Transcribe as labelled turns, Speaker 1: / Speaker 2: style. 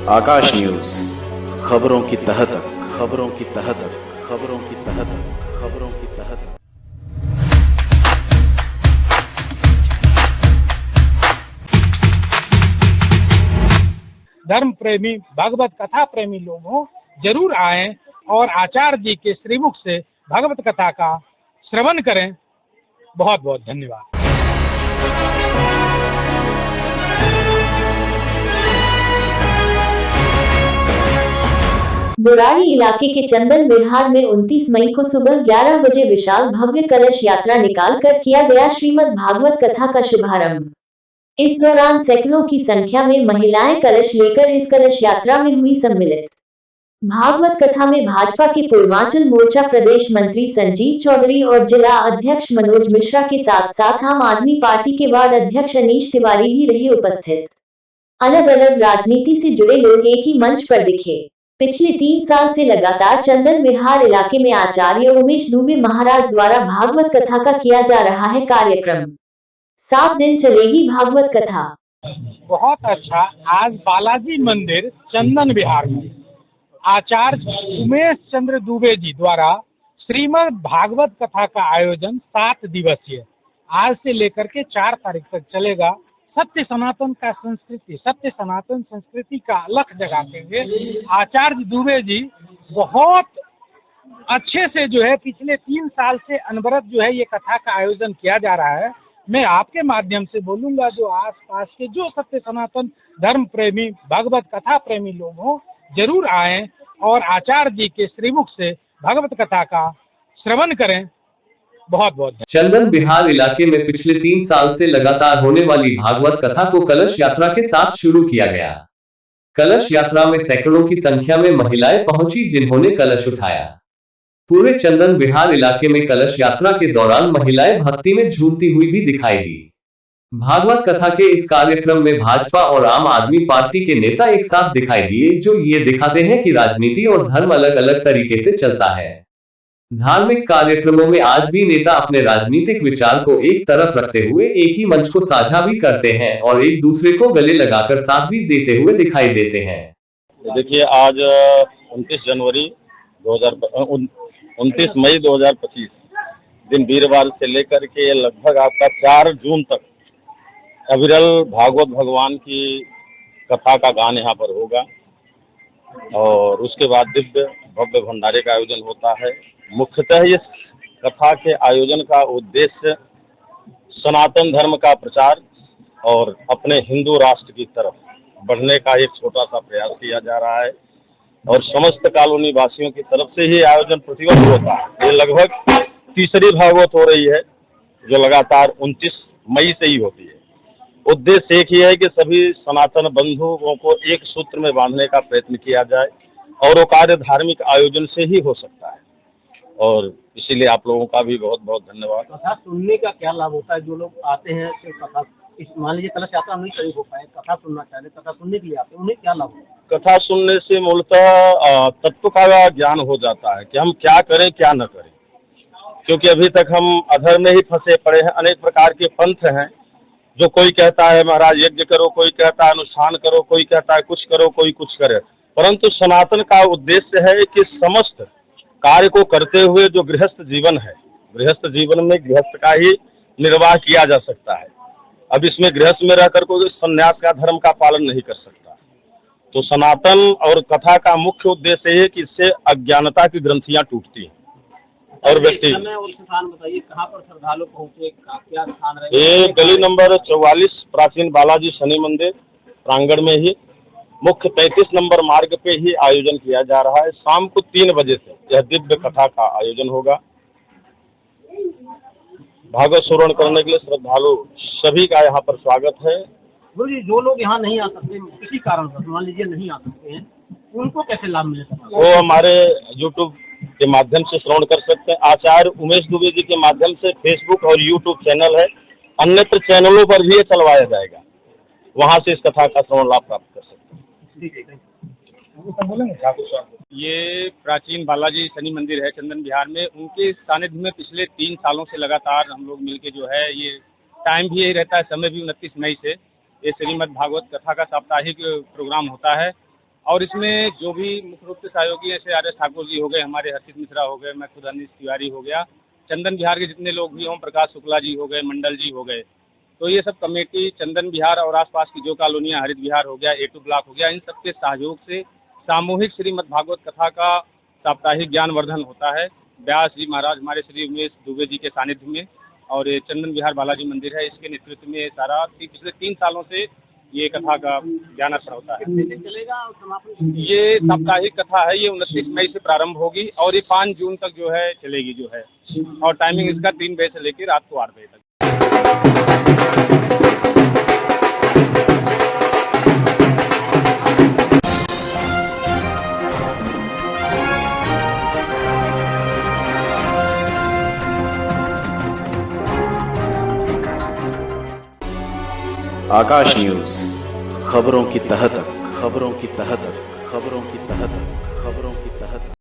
Speaker 1: आकाश news, खबरों की तह तक, खबरों की तह तक, खबरों की तह तक, खबरों की तह तक।
Speaker 2: धर्म प्रेमी, भागवत कथा प्रेमी लोग हो, जरूर आएं और आचार्य जी के श्रीमुख से भागवत कथा का श्रवण करें। बहुत बहुत धन्यवाद।
Speaker 3: बुराड़ी इलाके के चंदन विहार में 29 मई को सुबह 11 बजे विशाल भव्य कलश यात्रा निकाल कर किया गया श्रीमद् भागवत कथा का शुभारंभ। इस दौरान सैकड़ों की संख्या में महिलाएं कलश लेकर इस कलश यात्रा में हुई सम्मिलित। भागवत कथा में भाजपा के पूर्वांचल मोर्चा प्रदेश मंत्री संजीव चौधरी और जिला अध्यक्ष मनोज मिश्रा के साथ साथ आम आदमी पार्टी के वार्ड अध्यक्ष अनीश तिवारी भी रहे उपस्थित। अलग अलग राजनीति से जुड़े लोग एक ही मंच पर दिखे। पिछले 3 साल से लगातार चंदन विहार इलाके में आचार्य उमेश दुबे महाराज द्वारा भागवत कथा का किया जा रहा है कार्यक्रम। 7 दिन चलेगी भागवत कथा।
Speaker 2: बहुत अच्छा। आज बालाजी मंदिर चंदन विहार में आचार्य उमेश चंद्र दुबे जी द्वारा श्रीमद् भागवत कथा का आयोजन 7 दिवसीय आज से लेकर के 4 तारीख तक चलेगा। सत्य सनातन संस्कृति का अलख जगाते हुए आचार्य दुबे जी बहुत अच्छे से जो है पिछले 3 साल से अनवरत जो है ये कथा का आयोजन किया जा रहा है। मैं आपके माध्यम से बोलूंगा, जो आसपास के जो सत्य सनातन धर्म प्रेमी, भागवत कथा प्रेमी लोग हो, जरूर आएं और आचार्य जी के श्रीमुख से भागवत कथा का श्रवण करें। बहुत बहुत।
Speaker 4: चंदन विहार इलाके में पिछले 3 साल से लगातार होने वाली भागवत कथा को कलश यात्रा के साथ शुरू किया गया। कलश यात्रा में सैकड़ों की संख्या में महिलाएं पहुंची, जिन्होंने कलश उठाया। पूरे चंदन विहार इलाके में कलश यात्रा के दौरान महिलाएं भक्ति में झूमती हुई भी दिखाई दी। भागवत कथा के इस कार्यक्रम में भाजपा और आम आदमी पार्टी के नेता एक साथ दिखाई दिए, जो ये दिखाते हैं कि राजनीति और धर्म अलग अलग तरीके से चलता है। धार्मिक कार्यक्रमों में आज भी नेता अपने राजनीतिक विचार को एक तरफ रखते हुए एक ही मंच को साझा भी करते हैं और एक दूसरे को गले लगाकर साथ भी देते हुए दिखाई देते हैं।
Speaker 5: देखिए, आज 29 मई 2025 दिन वीरवार से लेकर के लगभग आपका 4 जून तक अविरल भागवत भगवान की कथा का गान यहाँ पर होगा और उसके बाद दिव्य भव्य भंडारे का आयोजन होता है। मुख्यतः इस कथा के आयोजन का उद्देश्य सनातन धर्म का प्रचार और अपने हिंदू राष्ट्र की तरफ बढ़ने का एक छोटा सा प्रयास किया जा रहा है और समस्त कॉलोनी वासियों की तरफ से ही आयोजन प्रतिवर्ष होता है। ये लगभग तीसरी भागवत हो रही है, जो लगातार 29 मई से ही होती है। उद्देश्य एक ही है कि सभी सनातन बंधुओं को एक सूत्र में बांधने का प्रयत्न किया जाए और वो कार्य धार्मिक आयोजन से ही हो सकता है और इसीलिए आप लोगों का भी बहुत बहुत धन्यवाद।
Speaker 6: कथा सुनने का क्या लाभ होता है? जो लोग आते हैं कथा, मान लीजिए कलश यात्रा नहीं कहीं हो पाए, कथा सुनना चाह रहे, कथा सुनने के लिए आते हैं, उन्हें क्या लाभ होता है?
Speaker 5: कथा सुनने से मूलतः तत्व का ज्ञान हो जाता है कि हम क्या करें क्या न करें, क्योंकि अभी तक हम अधर्म में ही फंसे पड़े हैं। अनेक प्रकार के पंथ हैं, जो कोई कहता है महाराज यज्ञ करो, कोई कहता है अनुष्ठान करो, कोई कहता है कुछ करो, कोई कुछ करे, परंतु सनातन का उद्देश्य है कि समस्त कार्य को करते हुए जो गृहस्थ जीवन है, गृहस्थ जीवन में गृहस्थ का ही निर्वाह किया जा सकता है। अब इसमें गृहस्थ में रहकर कोई संन्यास का धर्म का पालन नहीं कर सकता। तो सनातन और कथा का मुख्य उद्देश्य है कि इससे अज्ञानता की ग्रंथियां टूटती हैं और व्यक्ति।
Speaker 6: बताइए कहाँ पर श्रद्धालु पहुँचे, क्या स्थान रहे?
Speaker 5: ये गली नंबर 44 प्राचीन बालाजी शनि मंदिर प्रांगण में ही मुख्य 33 नंबर मार्ग पे ही आयोजन किया जा रहा है। शाम को 3 बजे से यह दिव्य कथा का आयोजन होगा। भागवत श्रवण करने के लिए श्रद्धालु सभी का यहाँ पर स्वागत है।
Speaker 6: गुरु जी, जो लोग यहाँ नहीं आ सकते किसी कारण से, मान लीजिए नहीं आ सकते हैं, उनको कैसे लाभ मिल सकता है?
Speaker 5: वो हमारे YouTube के माध्यम से श्रवण कर सकते हैं। आचार्य उमेश दुबे जी के माध्यम से फेसबुक और YouTube चैनल है, अन्यत्र चैनलों पर भी ये चलवाया जाएगा, वहाँ से इस कथा का श्रवण लाभ प्राप्त कर सकते हैं।
Speaker 7: ये प्राचीन बालाजी शनि मंदिर है चंदन विहार में, उनके सानिध्य में पिछले 3 सालों से लगातार हम लोग मिलके जो है, ये टाइम भी यही रहता है, समय भी 29 मई से ये श्रीमद् भागवत कथा का साप्ताहिक प्रोग्राम होता है और इसमें जो भी मुख्य रूप से सहयोगी हैं, जैसे आर एस ठाकुर जी हो गए, हमारे हर्षित मिश्रा हो गए, मैं खुद अनिश तिवारी हो गया, चंदन विहार के जितने लोग भी हों, प्रकाश शुक्ला जी हो गए, मंडल जी हो गए, तो ये सब कमेटी चंदन विहार और आसपास की जो कॉलोनियाँ, हरित विहार हो गया, A2 ब्लॉक हो गया, इन सबके सहयोग से सामूहिक श्रीमद् भागवत कथा का साप्ताहिक ज्ञानवर्धन होता है। व्यास जी महाराज हमारे श्री उमेश दुबे जी के सानिध्य में, और ये चंदन विहार बालाजी मंदिर है, इसके नेतृत्व में सारा पिछले 3 सालों से ये कथा का ज्ञानार्पण होता है।
Speaker 6: कितने दिन चलेगा और समापन?
Speaker 7: ये साप्ताहिक कथा है, ये 29 मई से प्रारंभ होगी और ये 5 जून तक जो है चलेगी जो है, और टाइमिंग इसका 3 बजे से लेकर रात को 8 बजे तक।
Speaker 1: आकाश न्यूज, खबरों की तह तक, खबरों की तह तक, खबरों की तह तक, खबरों की तह तक।